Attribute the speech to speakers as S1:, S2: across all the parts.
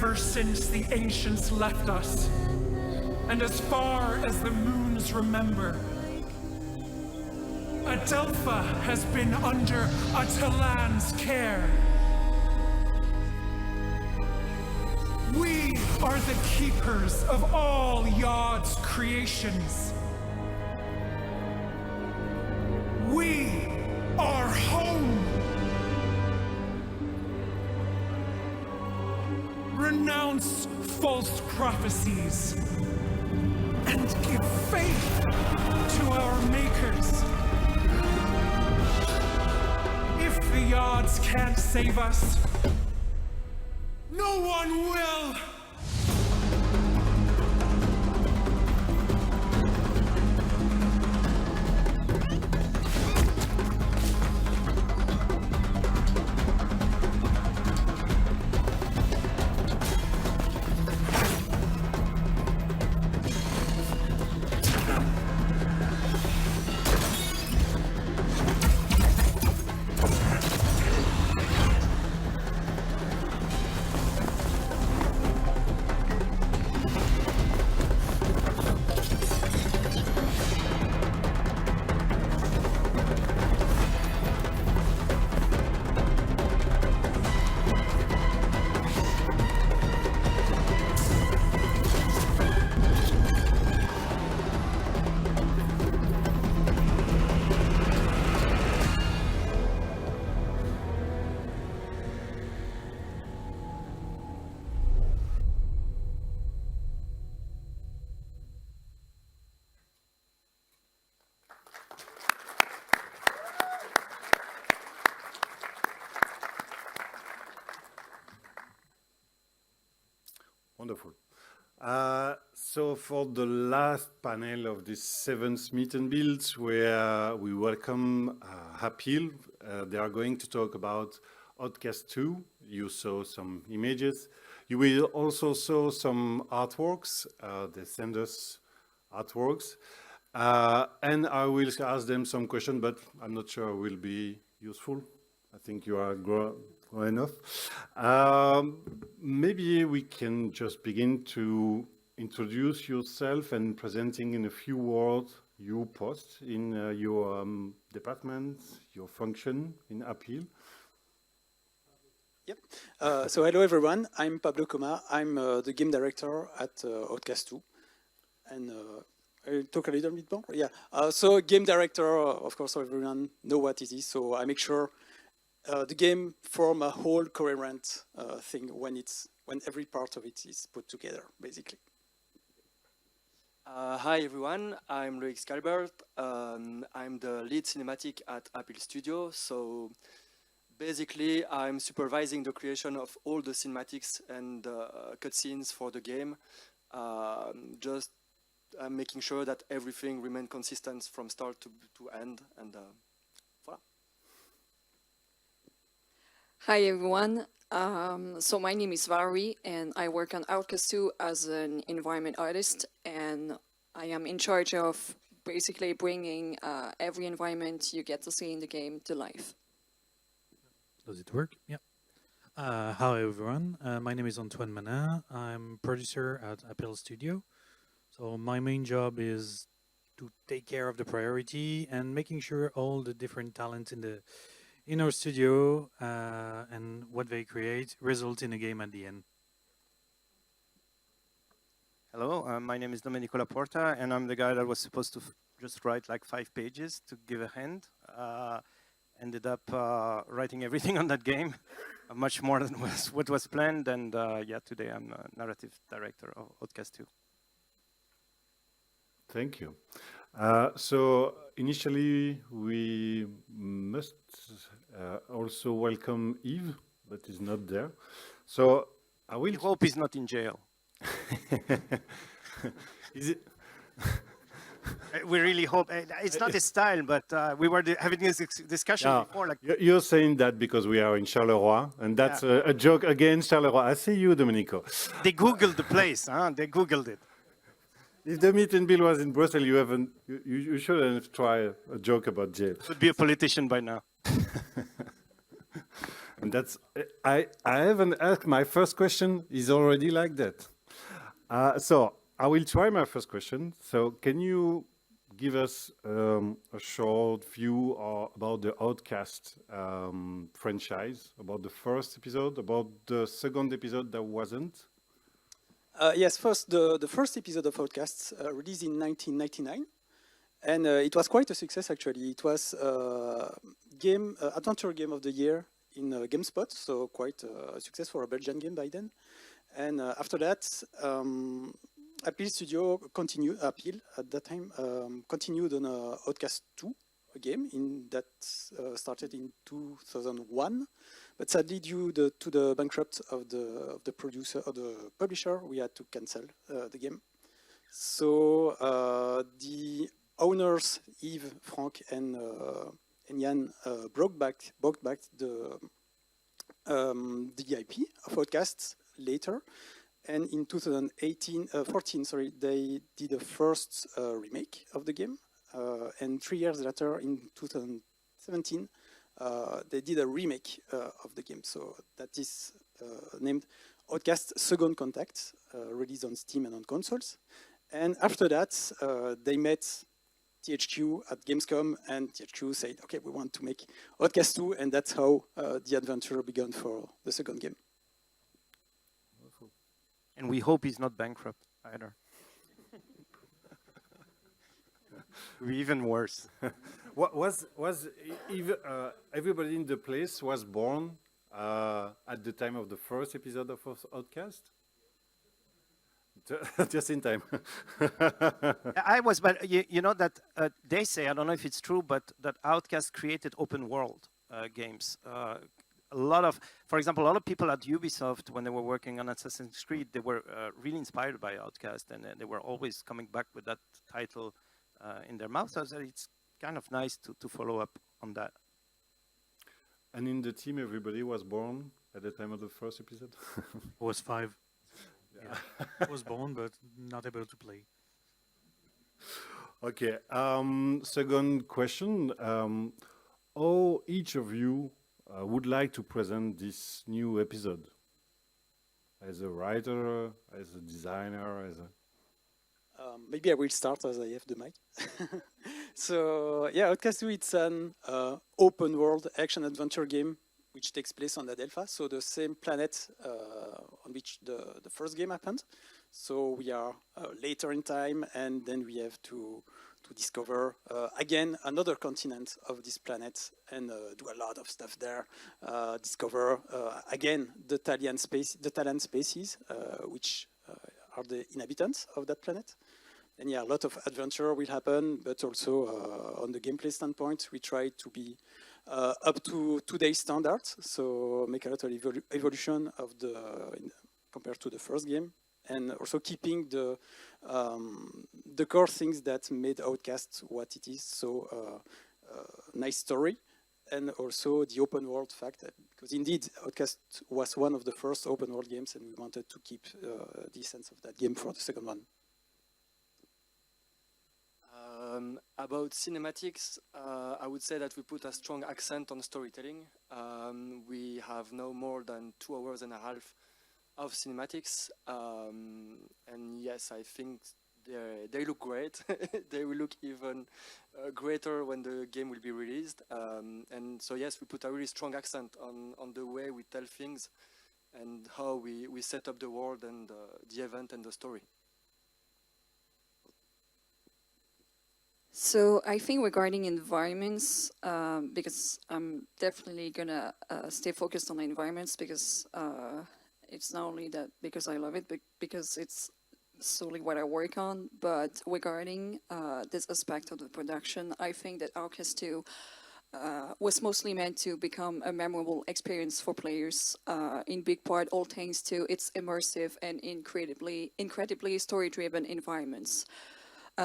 S1: ever since the ancients left us, and as far as the moons remember. Adelpha has been under Atalan's care. We are the keepers of all Yod's creations. We are home. Renounce false prophecies and give faith to our makers. If the Yods can't save us, no one will!
S2: Wonderful. So for the last panel of this 7th Meet and Build, where we welcome Appeal, they are going to talk about Outcast 2. You saw some images. You will also saw some artworks. They send us artworks. And I will ask them some questions, but I'm not sure it will be useful. I think you are grown enough. Maybe we can just begin to introduce yourself and presenting in a few words your post in your department, your function in Appeal.
S3: Yep. So hello everyone, I'm Pablo Coma. I'm the game director at Outcast 2. And I'll talk a little bit more. Yeah. So game director, of course, everyone know what it is. So I make sure the game form a whole coherent thing when every part of it is put together, basically.
S4: Hi everyone, I'm Loïc Scalbert. I'm the lead cinematic at Appeal Studio. So basically, I'm supervising the creation of all the cinematics and cutscenes for the game. Just making sure that everything remains consistent from start to end, and voilà.
S5: Hi everyone, so my name is Valerie and I work on Outcast 2 as an environment artist, and I am in charge of basically bringing every environment you get to see in the game to life.
S6: Does it work? Yeah. Hi everyone, my name is Antoine Manin. I'm producer at Appeal Studio. So my main job is to take care of the priority and making sure all the different talents in our studio and what they create result in a game at the end.
S7: Hello, my name is Domenico Laporta, and I'm the guy that was supposed to just write like 5 pages to give a hand. Ended up writing everything on that game, much more than what was planned, and yeah, today I'm a narrative director of Outcast 2.
S2: Thank you. So initially, we must also welcome Yves, but he's not there. So I will
S7: hope he's not in jail.
S2: Is it?
S7: We really hope. It's not his style, but we were having this discussion before. Like,
S2: you're saying that because we are in Charleroi, and that's a joke against Charleroi. I see you, Domenico.
S7: They Googled the place, huh? They Googled it.
S2: If the Meet and Build was in Brussels, you shouldn't try a joke about jail.
S7: Should be a politician by now.
S2: And that's, I haven't asked my first question, is already like that. So I will try my first question. So can you give us a short view about the Outcast franchise, about the first episode, about the second episode that wasn't?
S3: Yes, first the first episode of Outcast released in 1999, and it was quite a success actually. It was adventure game of the year in GameSpot, so quite a success for a Belgian game by then. And after that, Appeal Studio continued. Appeal at that time continued on Outcast 2, a game that started in 2001. But sadly, due to the bankrupt of the producer or the publisher, we had to cancel the game. So the owners, Yves, Frank, and Jan brought back the IP of Outcast later. And in 14, they did the first remake of the game. And 3 years later, in 2017, they did a remake of the game. So that is named Outcast Second Contact, released on Steam and on consoles. And after that, they met THQ at Gamescom, and THQ said, okay, we want to make Outcast 2, and that's how the adventure began for the second game.
S7: And we hope he's not bankrupt either. Be even worse.
S2: What was everybody in the place was born at the time of the first episode of Outcast? Just in time.
S7: I was, but you know that they say, I don't know if it's true, but that Outcast created open world games. For example, a lot of people at Ubisoft, when they were working on Assassin's Creed, they were really inspired by Outcast, and they were always coming back with that title in their mouth. So it's kind of nice to follow up on that.
S2: And in the team, everybody was born at the time of the first episode?
S6: I was 5. Yeah. I was born, but not able to play.
S2: Okay. Second question. How each of you would like to present this new episode? As a writer, as a designer, as a...
S3: Maybe I will start as I have the mic. So, yeah, Outcast 2, it's an open world action adventure game which takes place on Adelpha, so the same planet on which the first game happened. So we are later in time, and then we have to discover again another continent of this planet and do a lot of stuff there. Discover again the Talyan species, which are the inhabitants of that planet. And yeah, a lot of adventure will happen, but also on the gameplay standpoint, we try to be up to today's standards, so make a lot of evolution of compared to the first game, and also keeping the core things that made Outcast what it is. So nice story, and also the open world fact, because indeed Outcast was one of the first open world games, and we wanted to keep the essence of that game for the second one.
S4: About cinematics, I would say that we put a strong accent on storytelling. We have no more than 2 hours and a half of cinematics, and yes, I think they look great. They will look even greater when the game will be released. And so yes, we put a really strong accent on the way we tell things and how we set up the world and the event and the story.
S5: So I think regarding environments, because I'm definitely gonna stay focused on the environments, because it's not only that because I love it, but because it's solely what I work on. But regarding this aspect of the production, I think that Outcast 2 was mostly meant to become a memorable experience for players, in big part all thanks to its immersive and incredibly story-driven environments.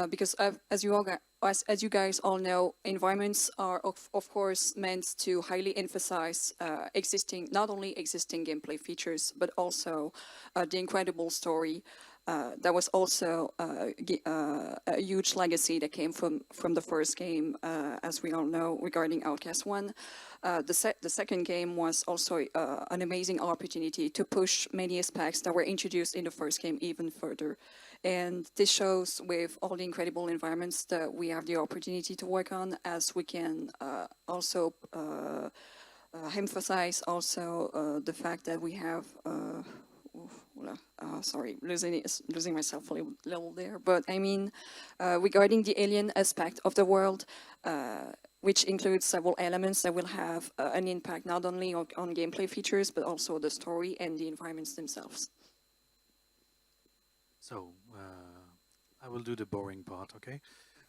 S5: Because as you all as you guys all know, environments are of course meant to highly emphasize not only existing gameplay features, but also the incredible story. That was also a huge legacy that came from the first game, as we all know, regarding Outcast 1. The second game was also an amazing opportunity to push many aspects that were introduced in the first game even further. And this shows with all the incredible environments that we have the opportunity to work on, as we can also emphasize also the fact that we have sorry, losing myself a little there. But I mean, regarding the alien aspect of the world, which includes several elements that will have an impact not only on gameplay features, but also the story and the environments themselves.
S6: So I will do the boring part, okay?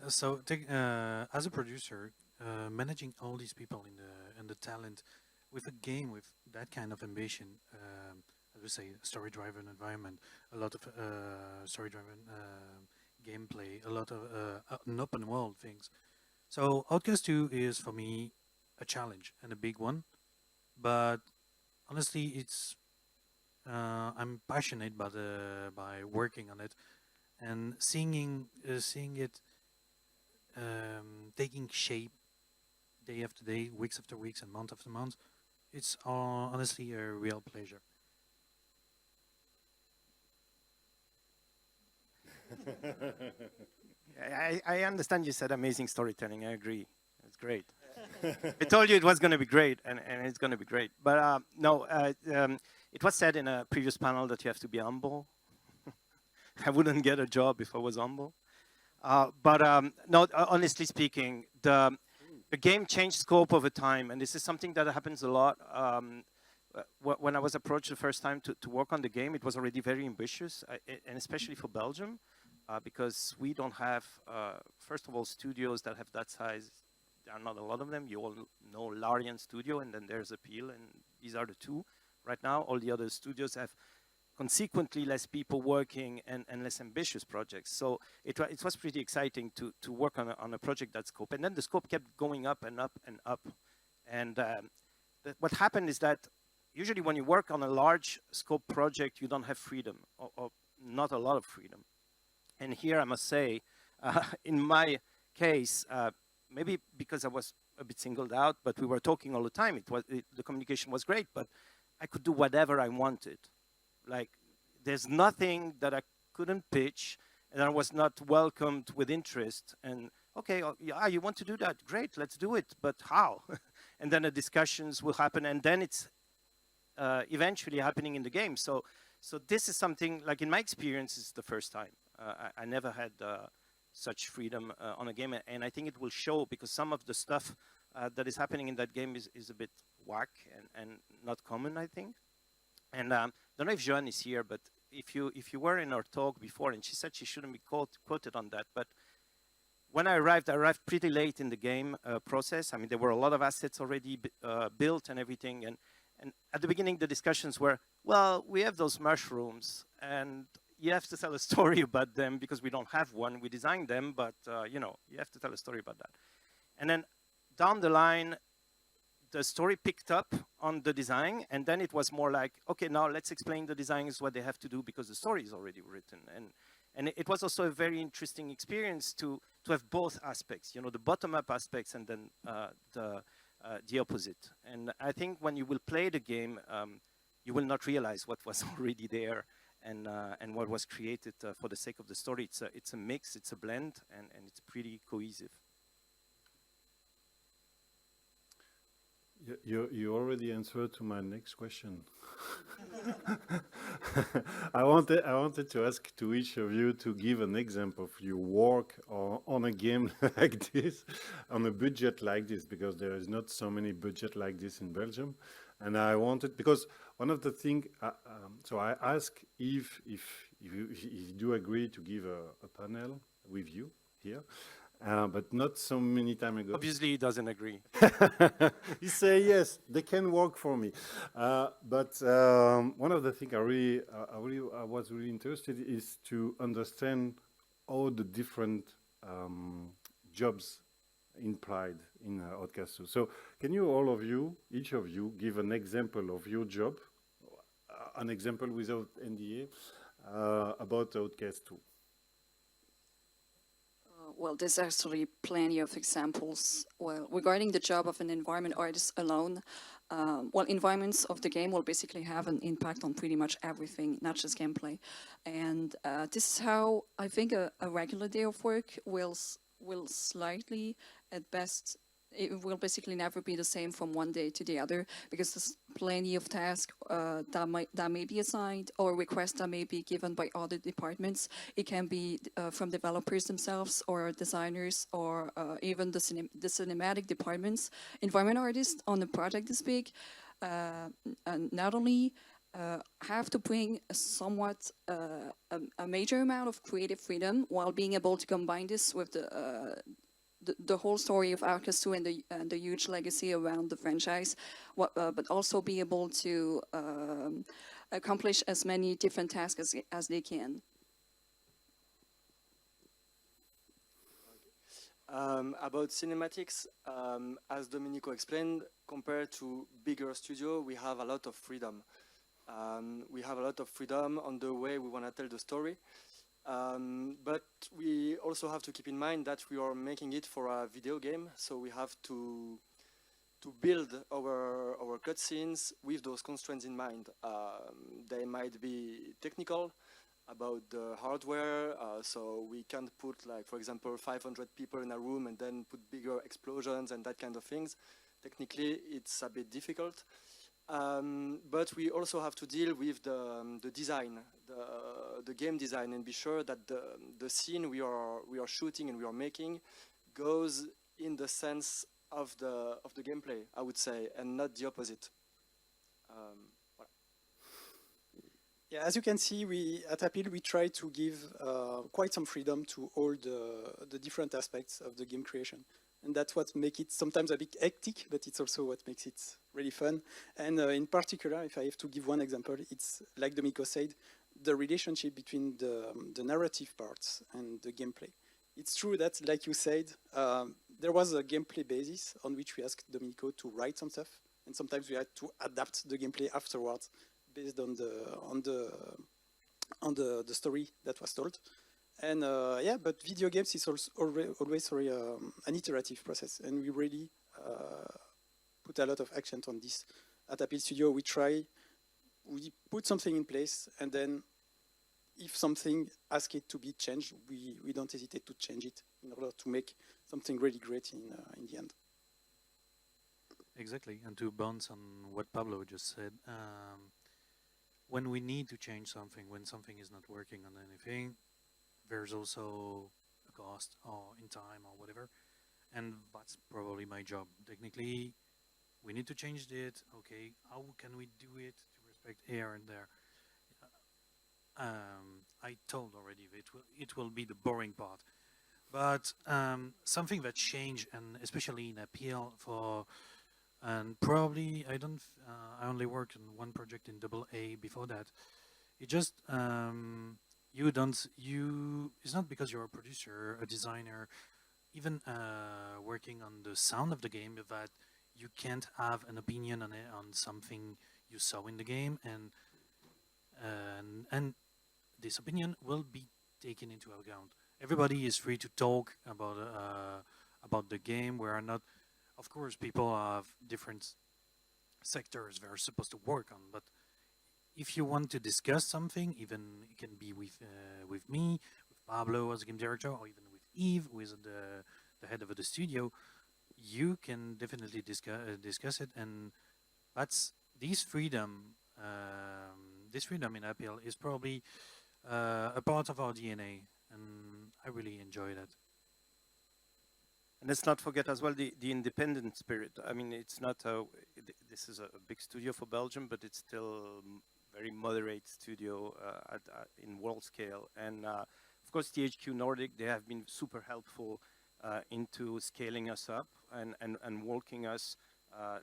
S6: So as a producer, managing all these people in the talent with a game with that kind of ambition, as we say, story-driven environment, a lot of story-driven gameplay, a lot of an open world things. So Outcast 2 is for me a challenge and a big one, but honestly, it's I'm passionate by working on it and seeing it taking shape day after day, weeks after weeks, and month after month. It's honestly a real pleasure.
S7: I understand you said amazing storytelling. I agree. It's great. I told you it was going to be great, and it's going to be great. But no, it was said in a previous panel that you have to be humble. I wouldn't get a job if I was humble. But no, honestly speaking, the game changed scope over time, and this is something that happens a lot. When I was approached the first time to work on the game, it was already very ambitious, and especially for Belgium, because we don't have, first of all, studios that have that size. There are not a lot of them. You all know Larian Studio, and then there's Appeal, and these are the two. Right now, all the other studios have consequently less people working and less ambitious projects. So it was pretty exciting to work on a project that scope. And then the scope kept going up and up and up. And what happened is that usually when you work on a large scope project, you don't have freedom, or not a lot of freedom. And here I must say, in my case, maybe because I was a bit singled out, but we were talking all the time. The communication was great, but I could do whatever I wanted. Like, there's nothing that I couldn't pitch, and I was not welcomed with interest. And okay, yeah, you want to do that? Great, let's do it. But how? And then the discussions will happen, and then it's eventually happening in the game. So this is something, like in my experience, it's the first time. I never had such freedom on a game, and I think it will show, because some of the stuff that is happening in that game is a bit whack and not common, I think. And I don't know if Joanne is here, but if you were in our talk before, and she said she shouldn't be quoted on that, but when I arrived pretty late in the game process. I mean, there were a lot of assets already built and everything, and at the beginning the discussions were, well, we have those mushrooms, and you have to tell a story about them because we don't have one. We designed them, but you know, you have to tell a story about that. And then down the line, the story picked up on the design, and then it was more like, okay, now let's explain the designers what they have to do because the story is already written. And it was also a very interesting experience to have both aspects, you know, the bottom-up aspects and then the opposite. And I think when you will play the game, you will not realize what was already there and what was created for the sake of the story. It's a mix, it's a blend, and it's pretty cohesive.
S2: You already answered to my next question. I wanted to ask to each of you to give an example of your work on a game like this, on a budget like this, because there is not so many budget like this in Belgium. And I wanted, because one of the things, so I asked if you do agree to give a panel with you here. But not so many time ago.
S7: Obviously, he doesn't agree.
S2: He say yes, they can work for me. But one of the things I was really interested is to understand how the different jobs implied in Outcast 2. So can you, all of you, each of you, give an example of your job, an example without NDA, about Outcast 2?
S5: Well, there's actually plenty of examples. Well, regarding the job of an environment artist alone, well, environments of the game will basically have an impact on pretty much everything, not just gameplay. And this is how I think a regular day of work will slightly, at best, it will basically never be the same from one day to the other, because there's plenty of tasks that may be assigned or requests that may be given by other departments. It can be from developers themselves or designers or even the cinematic departments. Environment artists on a project this big not only have to bring a major amount of creative freedom while being able to combine this with the whole story of Outcast 2 and the huge legacy around the franchise, but also be able to accomplish as many different tasks as they can.
S4: About cinematics, as Domenico explained, compared to bigger studio, we have a lot of freedom. We have a lot of freedom on the way we want to tell the story. But we also have to keep in mind that we are making it for a video game, so we have to build our cutscenes with those constraints in mind. They might be technical about the hardware, so we can't put, like, for example, 500 people in a room and then put bigger explosions and that kind of things. Technically, it's a bit difficult. But we also have to deal with the design, the game design, and be sure that the scene we are shooting and we are making goes in the sense of the gameplay, I would say, and not the opposite. Voilà.
S3: Yeah, as you can see, at Appeal we try to give quite some freedom to all the different aspects of the game creation. And that's what makes it sometimes a bit hectic, but it's also what makes it really fun. And in particular, if I have to give one example, it's like Domenico said, the relationship between the narrative parts and the gameplay. It's true that, like you said, there was a gameplay basis on which we asked Domenico to write some stuff, and sometimes we had to adapt the gameplay afterwards based on the story that was told. And yeah, but video games is also always an iterative process, and we really put a lot of accent on this. At Appeal Studio, we put something in place, and then if something asks it to be changed, we don't hesitate to change it in order to make something really great in the end.
S6: Exactly, and to bounce on what Pablo just said, when we need to change something, when something is not working on anything, there's also a cost or in time or whatever, and that's probably my job. Technically, we need to change it. Okay, how can we do it to respect here and there? I told already that it will be the boring part, but something that changed, and especially in Appeal and probably I only worked on one project in AA before that. It just it's not because you're a producer, a designer, even working on the sound of the game, that you can't have an opinion on something you saw in the game, and this opinion will be taken into account. Everybody is free to talk about the game. We are not, of course, people have different sectors they're supposed to work on, but if you want to discuss something, even it can be with me, with Pablo as game director, or even with Yves, who is the head of the studio, you can definitely discuss it, and that's this freedom. This freedom in Appeal is probably a part of our DNA, and I really enjoy that.
S7: And let's not forget as well the independent spirit. I mean, it's not this is a big studio for Belgium, but it's still very moderate studio in world scale. And of course, THQ Nordic, they have been super helpful into scaling us up and walking us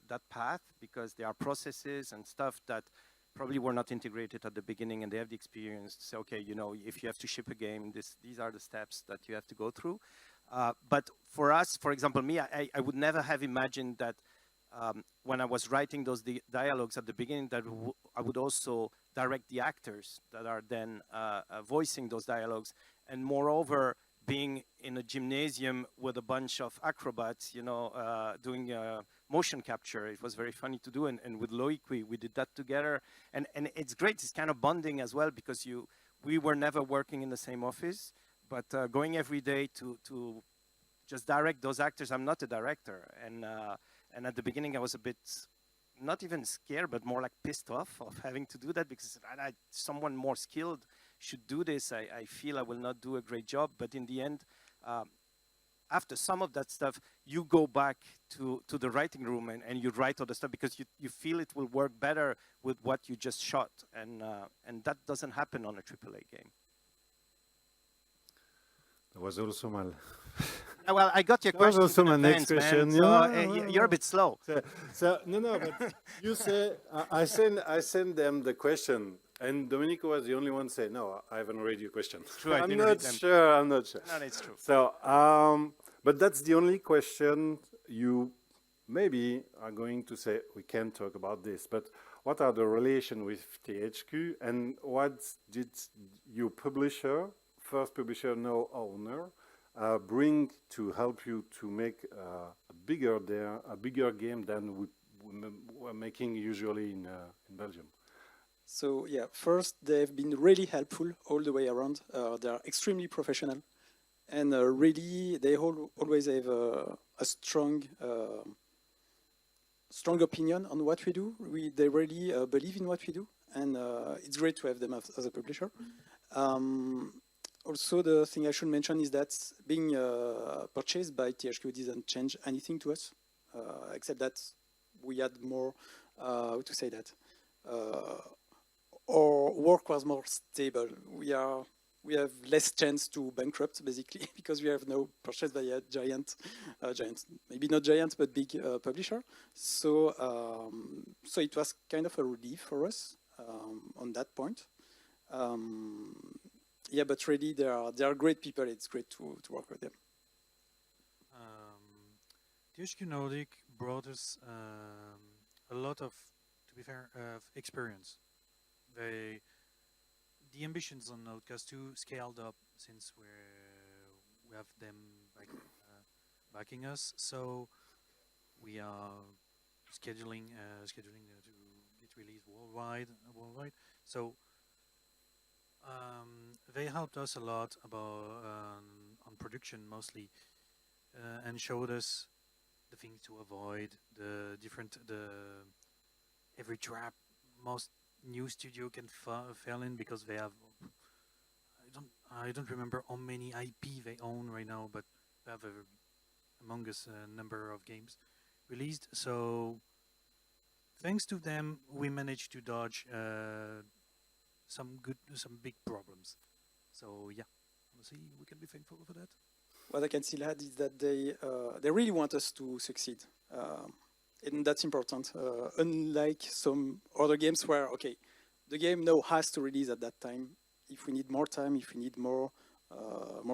S7: that path, because there are processes and stuff that probably were not integrated at the beginning, and they have the experience to say, okay, you know, if you have to ship a game, these are the steps that you have to go through. But for us, for example, me, I would never have imagined that when I was writing those dialogues at the beginning, that I would also direct the actors that are then voicing those dialogues. And moreover, being in a gymnasium with a bunch of acrobats, doing motion capture. It was very funny to do. And with Loic, we did that together. And it's great. It's kind of bonding as well, because we were never working in the same office, but going every day to just direct those actors. I'm not a director. And at the beginning, I was a bit, not even scared, but more like pissed off of having to do that, because someone more skilled should do this. I feel I will not do a great job. But in the end, after some of that stuff, you go back to the writing room and you write all the stuff, because you feel it will work better with what you just shot. And that doesn't happen on a AAA game.
S2: That was also my...
S7: Well, I got your question.
S2: That was also my next
S7: man.
S2: question.
S7: So, you're a bit slow.
S2: No, but you say, I send them the question, and Domenico was the only one saying, no, I haven't read your question.
S7: True,
S2: I'm not sure.
S7: No, it's true.
S2: So, but that's the only question you maybe are going to say, we can talk about this, but what are the relation with THQ, and what did your publisher, first publisher, now owner, bring to help you to make a bigger game than we're making usually in Belgium?
S3: So yeah, first they've been really helpful all the way around. They are extremely professional, and really they always have a strong opinion on what we do. They really believe in what we do, and it's great to have them as a publisher. Also, the thing I should mention is that being purchased by THQ didn't change anything to us, except that we had more, how to say that, our work was more stable. We have less chance to bankrupt, basically, because we have now purchased by a giant, maybe not giant, but big publisher. So it was kind of a relief for us on that point. Yeah, but really, they are great people. It's great to work with them.
S6: THQ Nordic brought us a lot of, to be fair, experience. The ambitions on Outcast 2 scaled up since we have them backing us. So we are scheduling to get released worldwide. So. They helped us a lot about on production mostly, and showed us the things to avoid, every trap most new studio can fail in, because they have I don't remember how many IP they own right now, but they have among us a number of games released. So thanks to them, we managed to dodge some big problems. So yeah, honestly, we can be thankful for that.
S3: What I can still add is that they really want us to succeed, and that's important. Unlike some other games where, okay, the game now has to release at that time. If we need more time, if we need more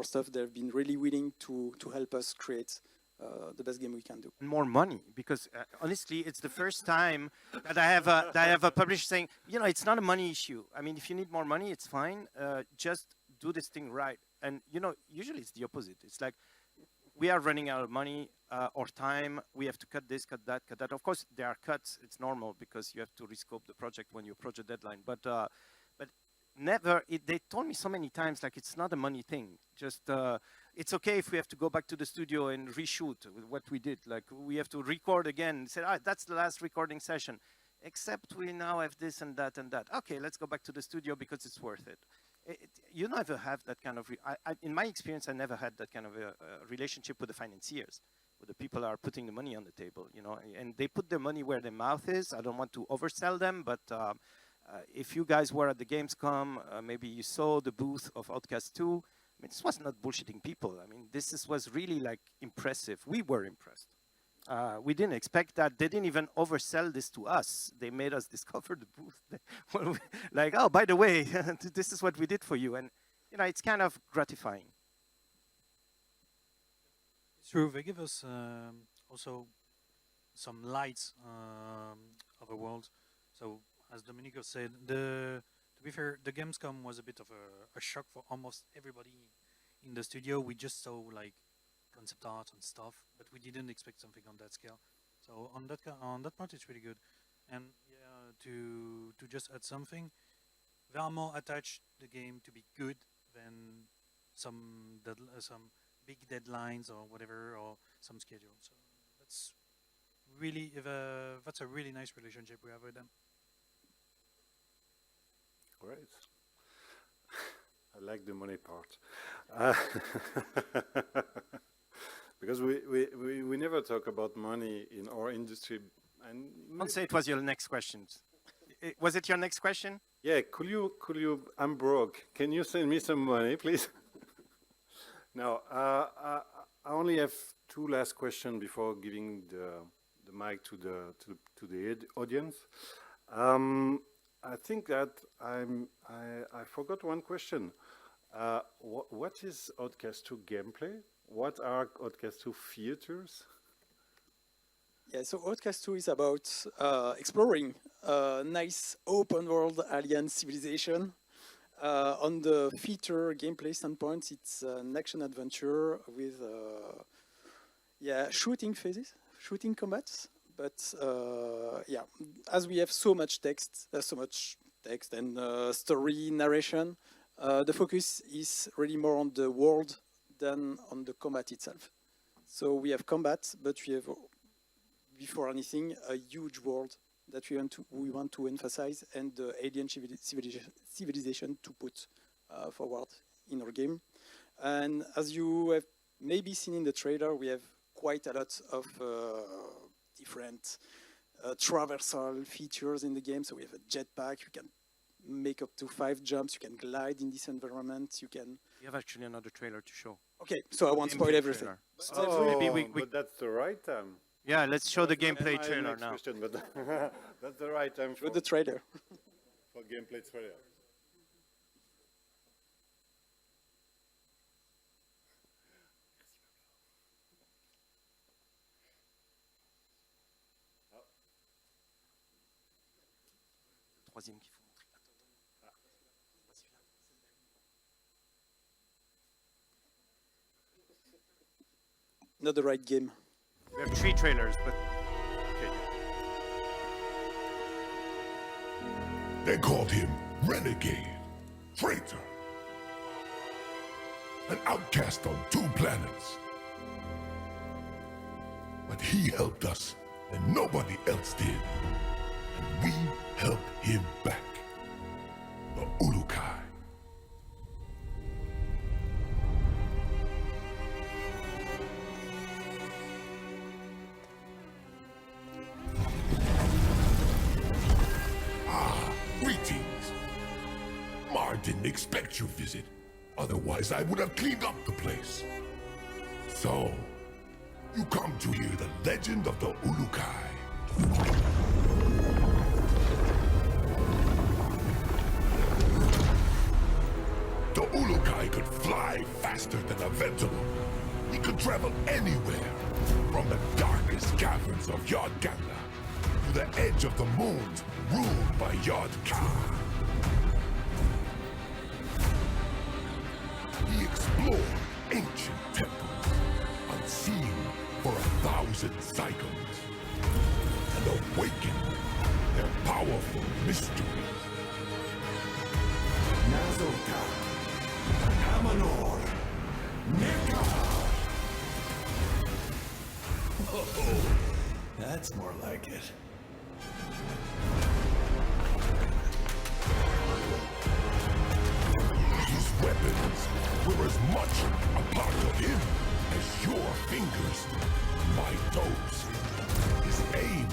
S3: stuff, they've been really willing to help us create the best game we can do.
S7: More money, because honestly, it's the first time that I have a publisher saying, it's not a money issue. I mean, if you need more money, it's fine. Just do this thing right. And usually it's the opposite. It's like, we are running out of money or time. We have to cut this, cut that, cut that. Of course, there are cuts. It's normal, because you have to rescope the project when you approach a deadline. But never. They told me so many times, like, it's not a money thing. Just it's okay if we have to go back to the studio and reshoot what we did. Like, we have to record again. Say, that's the last recording session. Except we now have this and that and that. Okay, let's go back to the studio because it's worth it. You never have that kind of, in my experience, I never had that kind of a relationship with the financiers, where the people are putting the money on the table, and they put their money where their mouth is. I don't want to oversell them, but if you guys were at the Gamescom, maybe you saw the booth of Outcast 2. I mean, this was not bullshitting people. I mean, this was really, like, impressive. We were impressed. We didn't expect that. They didn't even oversell this to us. They made us discover the booth. Like, oh, by the way, this is what we did for you. And, it's kind of gratifying.
S6: true. They give us also some lights of a world. So, as Domenico said, to be fair, the Gamescom was a bit of a shock for almost everybody in the studio. We just saw like concept art and stuff, but we didn't expect something on that scale. So on that part, it's really good. And yeah, to just add something, they are more attached the game to be good than some big deadlines or whatever, or some schedule. So that's really that's a really nice relationship we have with them.
S2: Great. I like the money part. Uh, because we never talk about money in our industry. And
S7: Don't say it was your next question. Was it your next question?
S2: yeah, could you, I'm broke. Can you send me some money, please? No, I only have two last questions before giving the mic to the audience. I think that I forgot one question. What is Outcast 2 gameplay? What are Outcast 2 features?
S3: Yeah, so Outcast 2 is about exploring a nice open world alien civilization. On the feature gameplay standpoint, it's an action adventure with shooting phases, shooting combats. But yeah, as we have so much text and story narration, the focus is really more on the world than on the combat itself. So we have combat, but we have, before anything, a huge world that we want to emphasize, and the alien civilization to put forward in our game. And as you have maybe seen in the trailer, we have quite a lot of different traversal features in the game. So we have a jetpack, you can make up to 5 jumps, you can glide in this environment, you can...
S7: You have actually another trailer to show.
S3: Okay, so I won't spoil everything.
S7: Maybe we
S2: but that's the right time.
S7: yeah, let's show the
S2: That's
S7: gameplay
S2: my
S7: trailer
S2: next
S7: now.
S2: question, but that's the right time
S3: With the trailer.
S2: for gameplay trailer.
S7: Troisième qu'il faut montrer.
S3: Not the right game.
S7: We have 3 trailers, but okay.
S8: They called him renegade, traitor, an outcast on 2 planets. But he helped us, and nobody else did. And we helped him back. The Urukai. Greetings. Mar didn't expect your visit. Otherwise, I would have cleaned up the place. So, you come to hear the legend of the Ulukai. The Ulukai could fly faster than a ventable. He could travel anywhere, from the darkest caverns of Yodganda to the edge of the moons ruled by Yod-Ka. He explored ancient temples, unseen for 1,000 cycles, and awakened their powerful mysteries. Nazoka, Amanor, Nekar. Oh, that's more like it. His weapons were as much a part of him as your fingers, my toes. His aim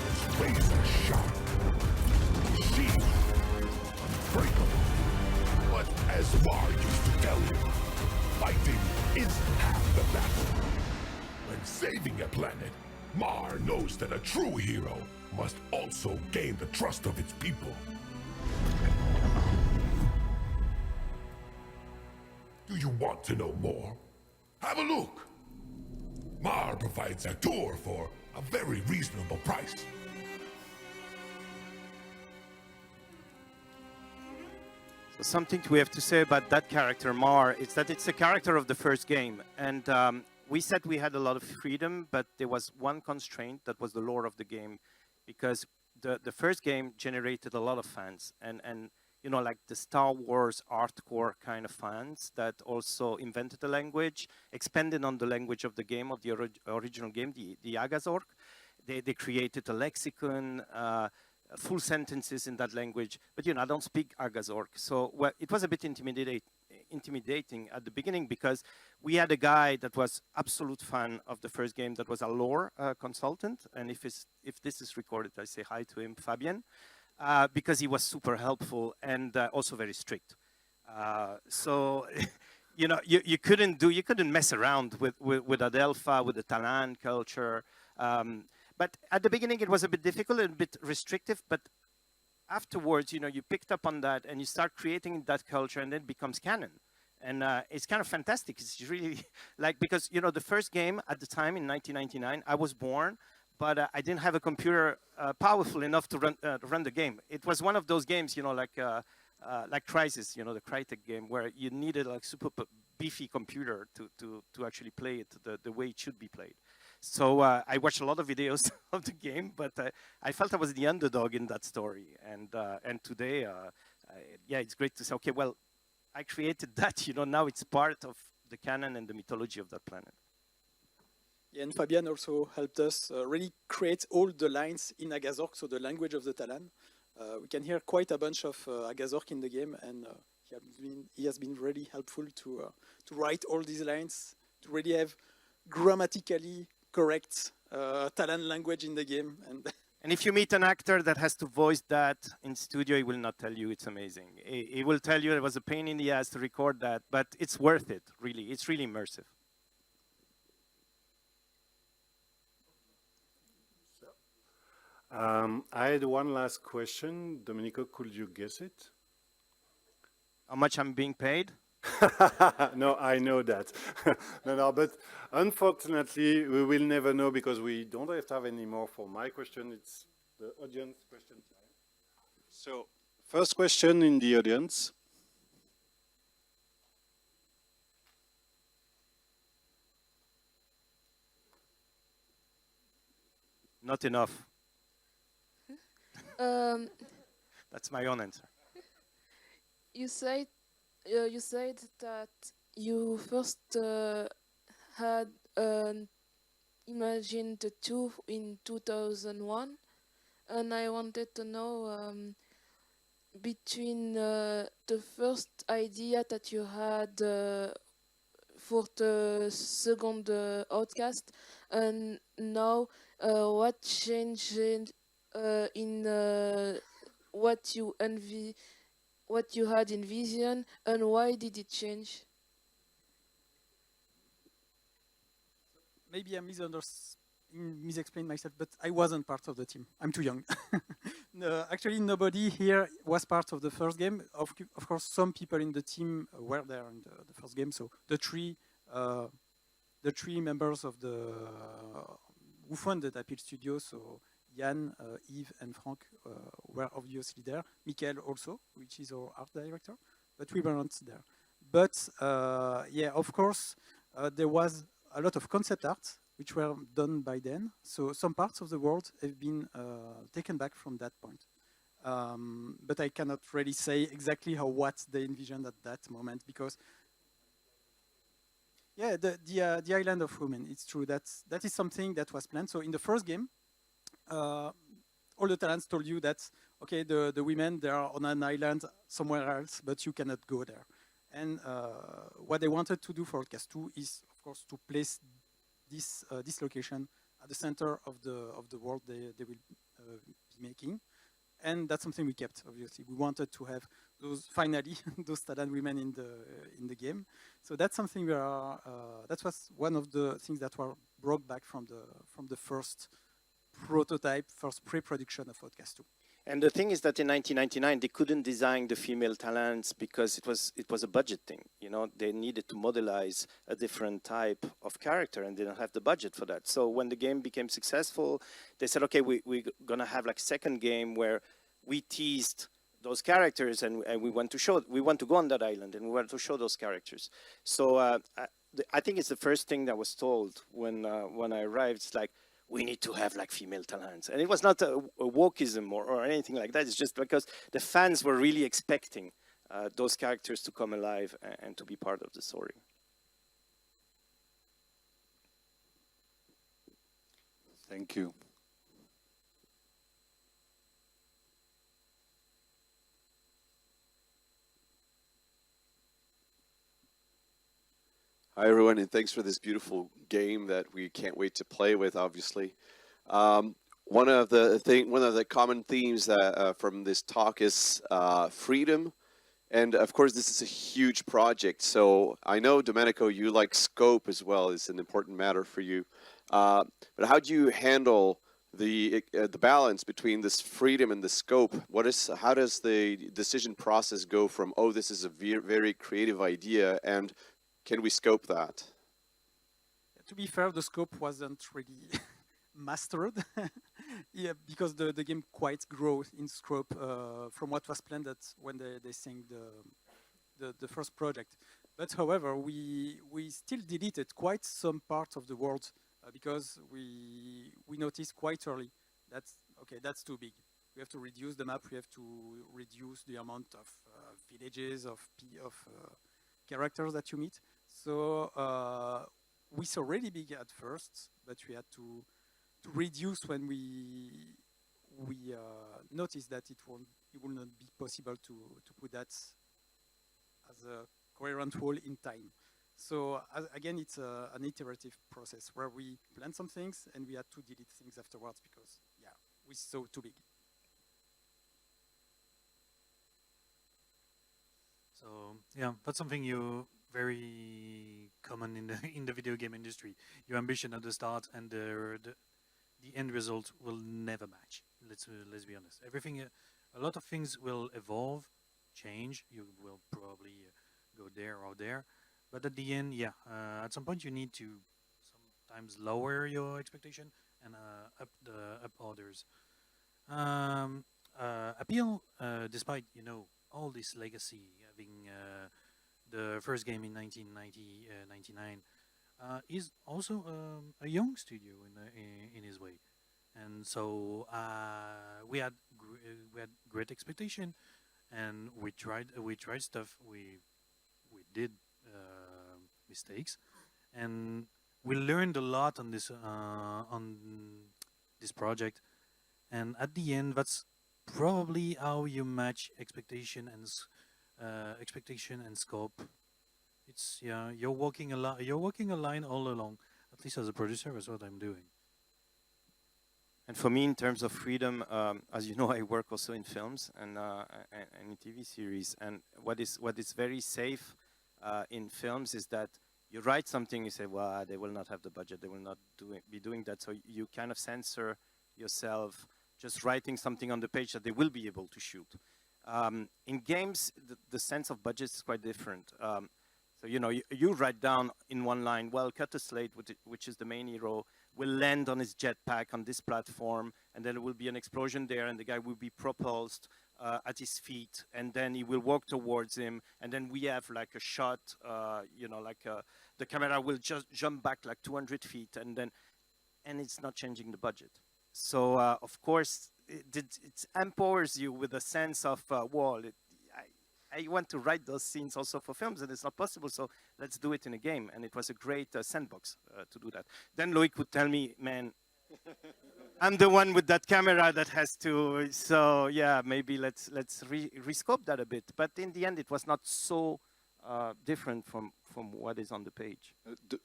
S8: was razor sharp, shield unbreakable. But as War used to tell him, fighting is half the battle. When saving a planet, Mar knows that a true hero must also gain the trust of its people. Do you want to know more? Have a look. Mar provides a tour for a very reasonable price.
S7: So something we have to say about that character, Mar, is that it's a character of the first game. And we said we had a lot of freedom, but there was one constraint, that was the lore of the game. Because the first game generated a lot of fans. And you know, like the Star Wars hardcore kind of fans that also invented the language, expanded on the language of the game, of the original game, the Agazork. They created a lexicon, full sentences in that language. But you know, I don't speak Agazork. So well, it was a bit intimidating at the beginning, because we had a guy that was absolute fan of the first game, that was a lore consultant. And if this is recorded, I say hi to him, Fabien. Because he was super helpful and also very strict. So, you know, you couldn't mess around with Adelpha, with the Talan culture. But at the beginning, it was a bit difficult and a bit restrictive. But afterwards, you know, you picked up on that and you start creating that culture, and then it becomes canon. And it's kind of fantastic. It's really like, because, you know, the first game at the time in 1999, I was born. But I didn't have a computer powerful enough to run the game. It was one of those games, you know, like Crysis, you know, the Crytek game, where you needed like super beefy computer to actually play it the way it should be played. So I watched a lot of videos of the game, but I felt I was the underdog in that story. And today, yeah, it's great to say, okay, well, I created that, you know, now it's part of the canon and the mythology of that planet.
S3: Yeah, and Fabian also helped us really create all the lines in Agazork, so the language of the Talan. We can hear quite a bunch of Agazork in the game, and he has been really helpful to write all these lines, to really have grammatically correct Talan language in the game.
S7: And if you meet an actor that has to voice that in studio, he will not tell you it's amazing. He will tell you it was a pain in the ass to record that, but it's worth it, really. It's really immersive.
S2: I had one last question. Domenico, could you guess it?
S7: How much I'm being paid?
S2: No, I know that. No, but unfortunately, we will never know, because we don't have time anymore for my question. It's the audience question time. So, first question in the audience.
S7: Not enough. That's my own answer.
S9: You said that you first had imagined the two in 2001, and I wanted to know between the first idea that you had for the second Outcast and now what changed in what you had envisioned, and why did it change?
S3: Maybe I misexplained myself, but I wasn't part of the team. I'm too young. No, actually, nobody here was part of the first game. Of course, some people in the team were there in the first game. So the three members of who funded Apple Studio, so Jan, Yves, and Frank were obviously there. Michael also, which is our art director, but we weren't there. But yeah, of course, there was a lot of concept art which were done by then. So some parts of the world have been taken back from that point. But I cannot really say exactly what they envisioned at that moment, because yeah, the island of women, it's true, that is something that was planned. So in the first game, all the talents told you that, okay, the women, they are on an island somewhere else, but you cannot go there. And what they wanted to do for Outcast 2 is, of course, to place this location at the center of the world they will be making. And that's something we kept, obviously. We wanted to have those, finally, those talent women in the game. So that's something that was one of the things that were brought back from the first prototype, first pre-production of Outcast 2.
S7: And the thing is that in 1999 they couldn't design the female talents because it was a budget thing. You know, they needed to modelize a different type of character and they didn't have the budget for that. So when the game became successful, they said, okay, we're gonna have like second game where we teased those characters and we want to go on that island and we want to show those characters. So I think it's the first thing that was told when I arrived. It's like, we need to have like female talents. And it was not a wokeism or anything like that. It's just because the fans were really expecting those characters to come alive and to be part of the story.
S2: Thank you.
S10: Hi everyone, and thanks for this beautiful game that we can't wait to play with. Obviously, one of the common themes that from this talk is freedom, and of course this is a huge project. So I know, Domenico, you like scope as well. It's an important matter for you. But how do you handle the balance between this freedom and the scope? How does the decision process go from, oh, this is a very creative idea, and can we scope that?
S3: To be fair, the scope wasn't really mastered. Yeah, because the game quite grew in scope from what was planned when they sang the first project. But however, we still deleted quite some parts of the world because we noticed quite early that's too big. We have to reduce the map. We have to reduce the amount of villages of characters that you meet. So we saw really big at first, but we had to reduce when we noticed that it will not be possible to put that as a coherent whole in time. So again, it's an iterative process where we plan some things and we had to delete things afterwards because we saw too big.
S6: So yeah, that's something very common in the video game industry. Your ambition at the start and the end result will never match. Let's be honest. A lot of things will evolve, change. You will probably go there or there, but at the end, at some point you need to sometimes lower your expectation and up others. Appeal, despite all this legacy, having the first game in 1999, is also a young studio in his way, and so we had great expectation, and we tried stuff. We did mistakes, and we learned a lot on this project. And at the end, that's probably how you match expectation and scope. It's you're walking a line all along. At least as a producer, that's what I'm doing.
S7: And for me, in terms of freedom, as you know, I work also in films and in TV series. And what is very safe in films is that you write something, you say, well, they will not have the budget, they will not be doing that. So you kind of censor yourself just writing something on the page that they will be able to shoot. In games, the sense of budget is quite different. So you write down in one line, well, Cut Slate, which is the main hero, will land on his jetpack on this platform, and then there will be an explosion there, and the guy will be propulsed at his feet, and then he will walk towards him, and then we have like a shot, the camera will just jump back like 200 feet, and it's not changing the budget. So of course, it empowers you with a sense of, I want to write those scenes also for films, and it's not possible, so let's do it in a game. And it was a great sandbox to do that. Then Loic would tell me, man, I'm the one with that camera that has to, so yeah, maybe let's rescope that a bit. But in the end, it was not so different from what is on the page.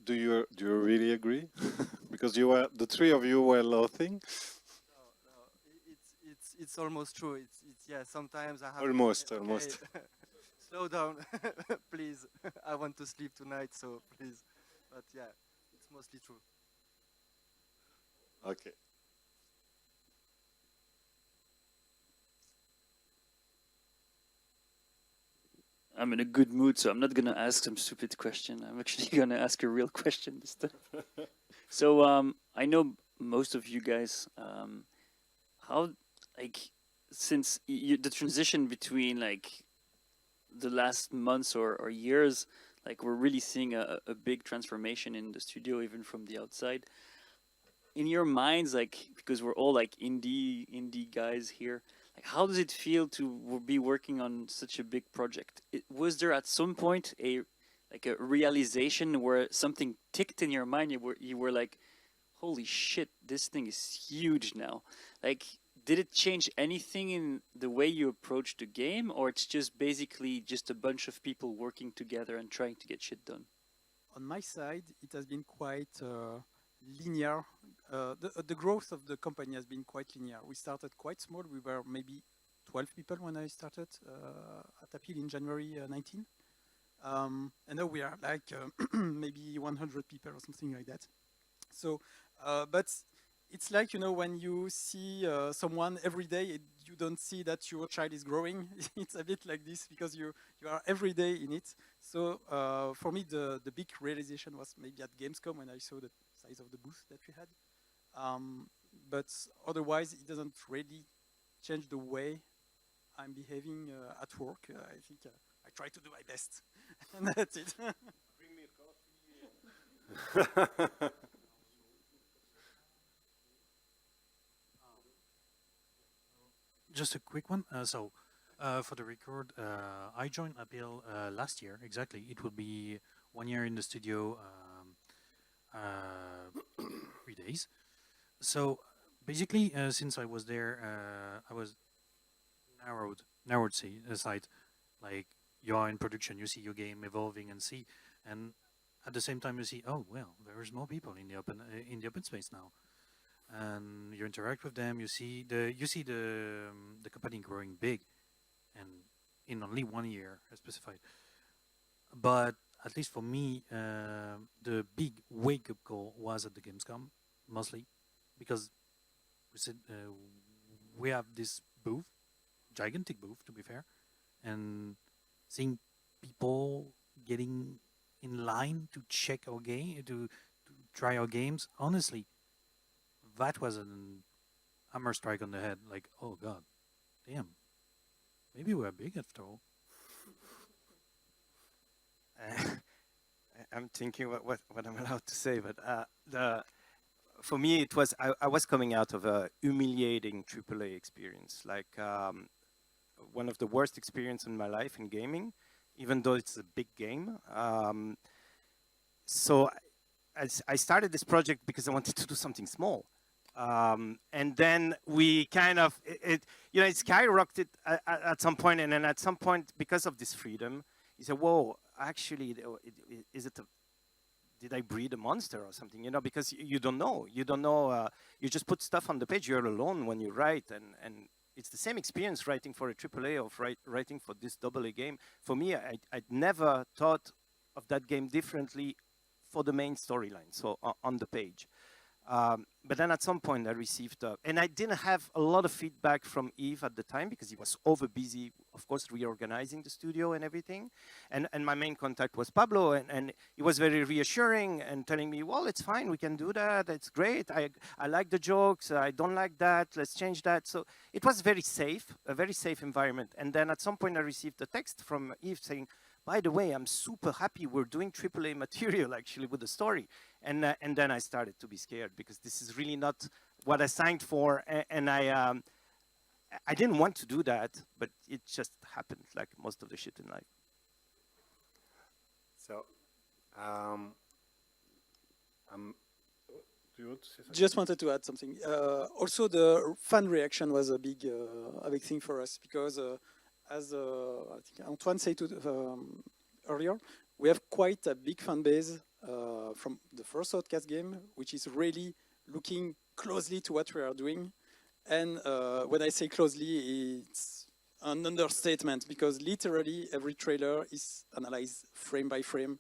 S2: Do you really agree? Because the three of you were laughing.
S4: It's almost true. It's sometimes I have
S2: Almost.
S4: Slow down, please. I want to sleep tonight, so please. But yeah, it's mostly true.
S2: Okay.
S11: I'm in a good mood, so I'm not gonna ask some stupid question. I'm actually gonna ask a real question this time. So I know most of you guys. How like since the transition between like the last months or years, like we're really seeing a big transformation in the studio, even from the outside. In your minds, like because we're all like indie guys here, like how does it feel to be working on such a big project? Was there at some point a realization where something ticked in your mind? You were like, holy shit, this thing is huge now. Like, did it change anything in the way you approach the game, or it's just basically just a bunch of people working together and trying to get shit done?
S3: On my side, it has been quite linear. The growth of the company has been quite linear. We started quite small. We were maybe 12 people when I started at Appeal in January 19. And now we are like maybe 100 people or something like that. So, but it's like, you know, when you see someone every day, you don't see that your child is growing. It's a bit like this because you are every day in it. So for me, the big realization was maybe at Gamescom when I saw the size of the booth that we had. But otherwise, it doesn't really change the way I'm behaving at work. I think I try to do my best, and that's it.
S2: Bring me a coffee.
S6: Just a quick one. For the record, I joined Appeal last year. Exactly, it will be 1 year in the studio, 3 days. So basically, since I was there, I was narrowed sight. Like you are in production, you see your game evolving and at the same time you see, oh well, there's more people in the open space now. And you interact with them. You see the company growing big, and in only 1 year, as specified. But at least for me, the big wake-up call was at the Gamescom, mostly because we said we have this booth, gigantic booth to be fair, and seeing people getting in line to check our game, to try our games, honestly. That was an hammer strike on the head. Like, oh god, damn, maybe we're big after all.
S7: I'm thinking what I'm allowed to say, but for me it was I was coming out of a humiliating AAA experience, like one of the worst experiences in my life in gaming, even though it's a big game. So I started this project because I wanted to do something small. And then we kind of, it skyrocketed at some point, and then at some point, because of this freedom, you say, whoa, actually, did I breed a monster or something? You know, because you don't know. You just put stuff on the page. You're alone when you write, and it's the same experience writing for a AAA or writing for this AA game. For me, I'd never thought of that game differently for the main storyline, so on the page. But then at some point I received, and I didn't have a lot of feedback from Yves at the time because he was over busy, of course, reorganizing the studio and everything. And my main contact was Pablo, and he was very reassuring and telling me, well, it's fine, we can do that, it's great, I like the jokes, I don't like that, let's change that. So it was very safe, a very safe environment. And then at some point I received a text from Yves saying, by the way, I'm super happy we're doing AAA material actually with the story. And then I started to be scared because this is really not what I signed for. And I didn't want to do that, but it just happened like most of the shit in life.
S2: So, do you want to say something?
S3: Just wanted to add something. Also, the fan reaction was a big thing for us because as I think Antoine said earlier, we have quite a big fan base from the first Outcast game, which is really looking closely to what we are doing. And when I say closely, it's an understatement because literally every trailer is analyzed frame by frame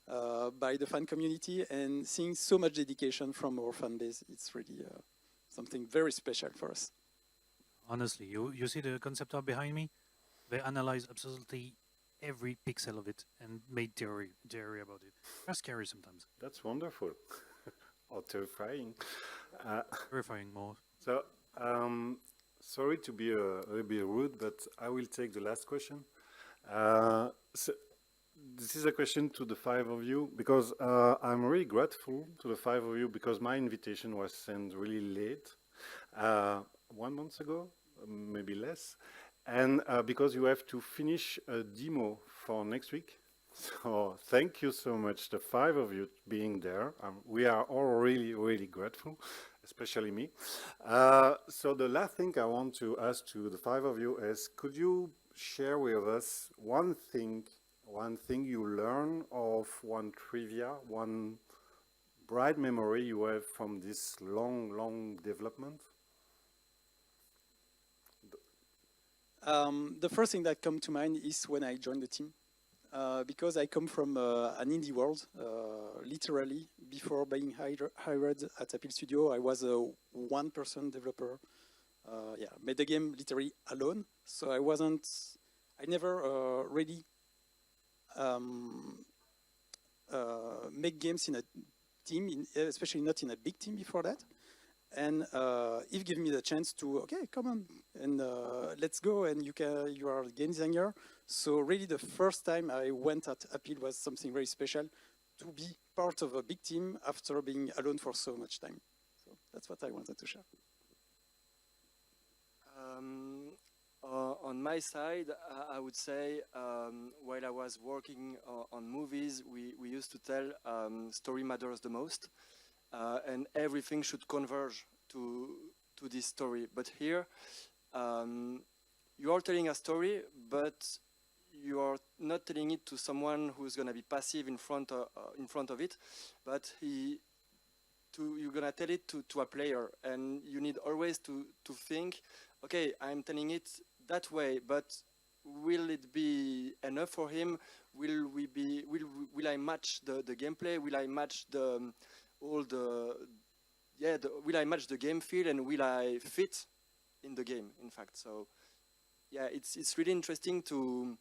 S3: by the fan community, and seeing so much dedication from our fan base, it's really something very special for us.
S6: Honestly, you see the concept art behind me? They analyze absolutely every pixel of it and made theory about it. That's scary sometimes.
S2: That's wonderful. Or terrifying.
S6: Terrifying more.
S2: So, sorry to be a little bit rude, but I will take the last question. So this is a question to the five of you because I'm really grateful to the five of you because my invitation was sent really late, 1 month ago, maybe less, and because you have to finish a demo for next week. So thank you so much, the five of you being there. We are all really, really grateful, especially me. So the last thing I want to ask to the five of you is, could you share with us one thing you learn of, one trivia, one bright memory you have from this long development?
S3: The first thing that comes to mind is when I joined the team. Because I come from an indie world, literally, before being hired at Apple Studio, I was a one-person developer. Made the game literally alone. So I never really make games in a team, especially not in a big team before that. And Yves gave me the chance to, okay, come on, and let's go, and you are a game designer. So really the first time I went at Apple was something very special, to be part of a big team after being alone for so much time. So that's what I wanted to share.
S4: On my side, I would say while I was working on movies, we used to tell story matters the most. And everything should converge to this story. But here, you are telling a story, but you are not telling it to someone who's going to be passive in front of it, but you're going to tell it to a player. And you need always to think, okay, I'm telling it that way, but will it be enough for him? Will I match the gameplay? Will I match will I match the game feel, and will I fit in the game, in fact? So yeah, it's really interesting to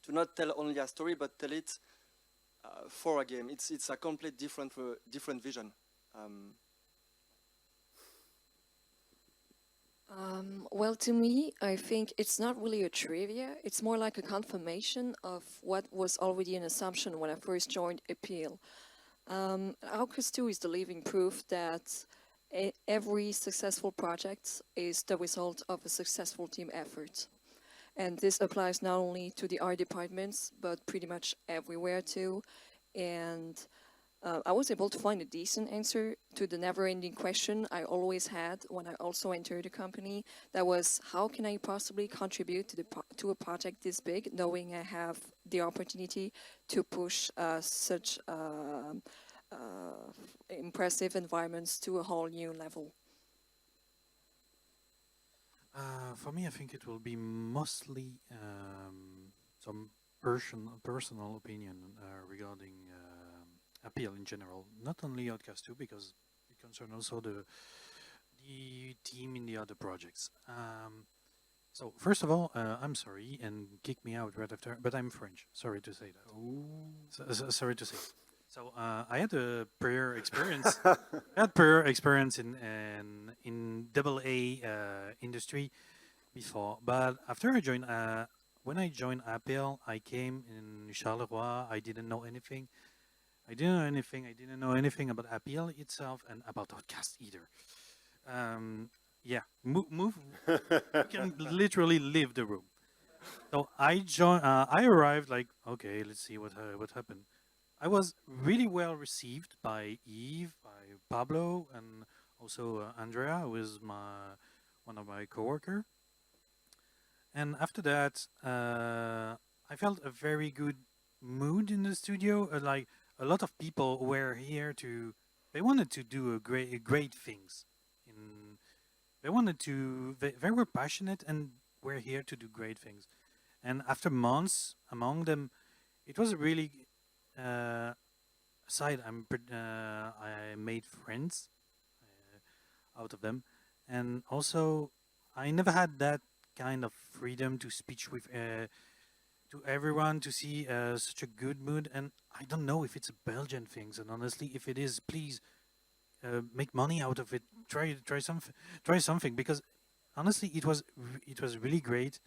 S4: not tell only a story, but tell it for a game. It's a complete different vision.
S5: Well, to me, I think it's not really a trivia. It's more like a confirmation of what was already an assumption when I first joined Appeal. Outcast 2 is the living proof that every successful project is the result of a successful team effort. And this applies not only to the art departments, but pretty much everywhere too. And I was able to find a decent answer to the never-ending question I always had when I also entered the company. That was, how can I possibly contribute to a project this big, knowing I have the opportunity to push such impressive environments to a whole new level?
S6: For me, I think it will be mostly some personal opinion regarding Appeal in general, not only Outcast 2, because it concerns also the team in the other projects. So first of all, I'm sorry and kick me out right after, but I'm French. Sorry to say that. Sorry to say. So I had a prior experience. In AA industry before, but after I joined, when I joined Apple, I came in Charleroi. I didn't know anything. I didn't know anything about Apple itself and about Outcast either. Move. You can literally leave the room. So I joined. I arrived like, okay, let's see what happened. I was really well received by Yves, by Pablo, and also Andrea, who is one of my coworker. And after that, I felt a very good mood in the studio. Like a lot of people were here they wanted to do great things. They were passionate and were here to do great things. And after months among them, it was a really I made friends out of them, and also I never had that kind of freedom to to everyone to see such a good mood. And I don't know if it's a Belgian thing, and honestly, if it is, please make money out of it. Try something, because honestly, it was really great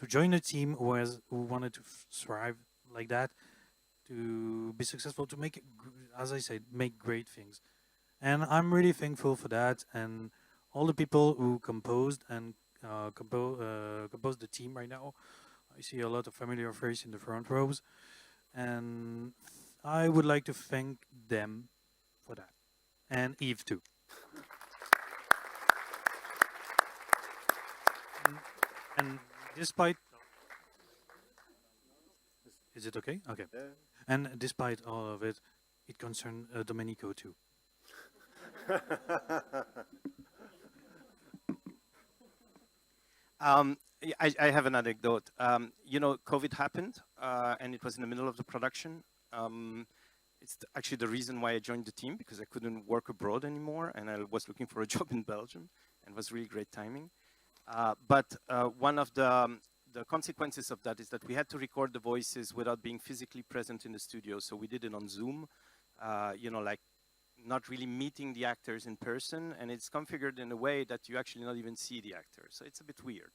S6: to join a team who wanted to thrive like that, to be successful, to make, as I said, make great things. And I'm really thankful for that, and all the people who composed and composed the team right now. I see a lot of familiar faces in the front rows, and I would like to thank them for that, and Eve too. And despite, is it okay? Okay.
S2: Yeah.
S6: And despite all of it, it concerned Domenico too.
S7: I have an anecdote. You know, COVID happened, and it was in the middle of the production. It's actually the reason why I joined the team, because I couldn't work abroad anymore, and I was looking for a job in Belgium, and it was really great timing. But one of the consequences of that is that we had to record the voices without being physically present in the studio. So we did it on Zoom, you know, like not really meeting the actors in person, and it's configured in a way that you actually not even see the actors. So it's a bit weird.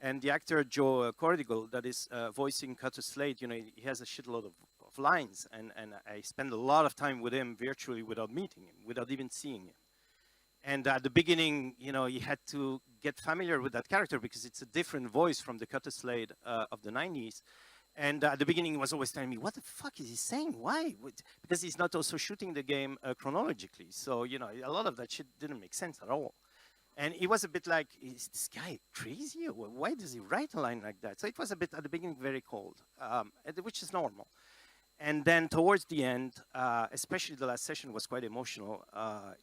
S7: And the actor Joe Cordigal, that is voicing Cutter Slade, you know, he has a shitload of lines, and I spend a lot of time with him virtually without meeting him, without even seeing him. And at the beginning, you know, you had to get familiar with that character because it's a different voice from the Cutter Slade of the 90s. And at the beginning, he was always telling me, what the fuck is he saying? Why? Because he's not also shooting the game chronologically. So, you know, a lot of that shit didn't make sense at all. And he was a bit like, is this guy crazy? Or why does he write a line like that? So it was a bit, at the beginning, very cold, which is normal. And then towards the end, especially the last session was quite emotional.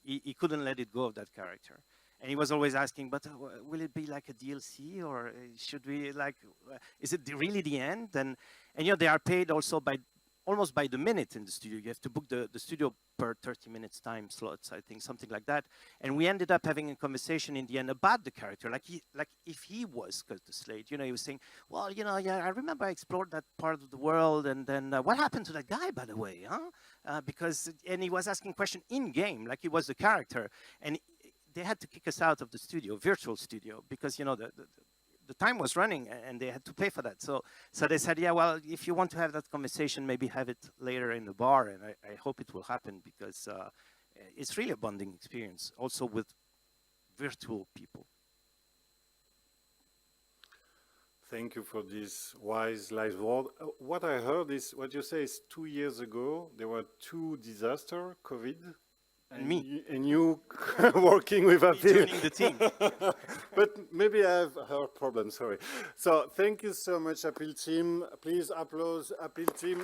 S7: He couldn't let it go of that character. And he was always asking, but will it be like a DLC, or should we like, is it really the end? And you know, they are paid also by, almost by the minute in the studio. You have to book the studio per 30 minutes time slots, I think, something like that. And we ended up having a conversation in the end about the character, like if he was Cutter Slade, you know, he was saying, well, you know, yeah, I remember I explored that part of the world, and then what happened to that guy, by the way, huh? And he was asking questions in game, like he was the character, and they had to kick us out of the studio, virtual studio, because, you know, the time was running and they had to pay for that. So they said, yeah, well, if you want to have that conversation, maybe have it later in the bar. And I hope it will happen, because it's really a bonding experience also with virtual people.
S2: Thank you for this wise live word. What I heard is, what you say is 2 years ago, there were 2 disasters, COVID.
S7: And me.
S2: And you working with Appeal.
S7: Joining the team.
S2: But maybe I have heard problems, sorry. So thank you so much, Appeal team. Please applause Appeal team.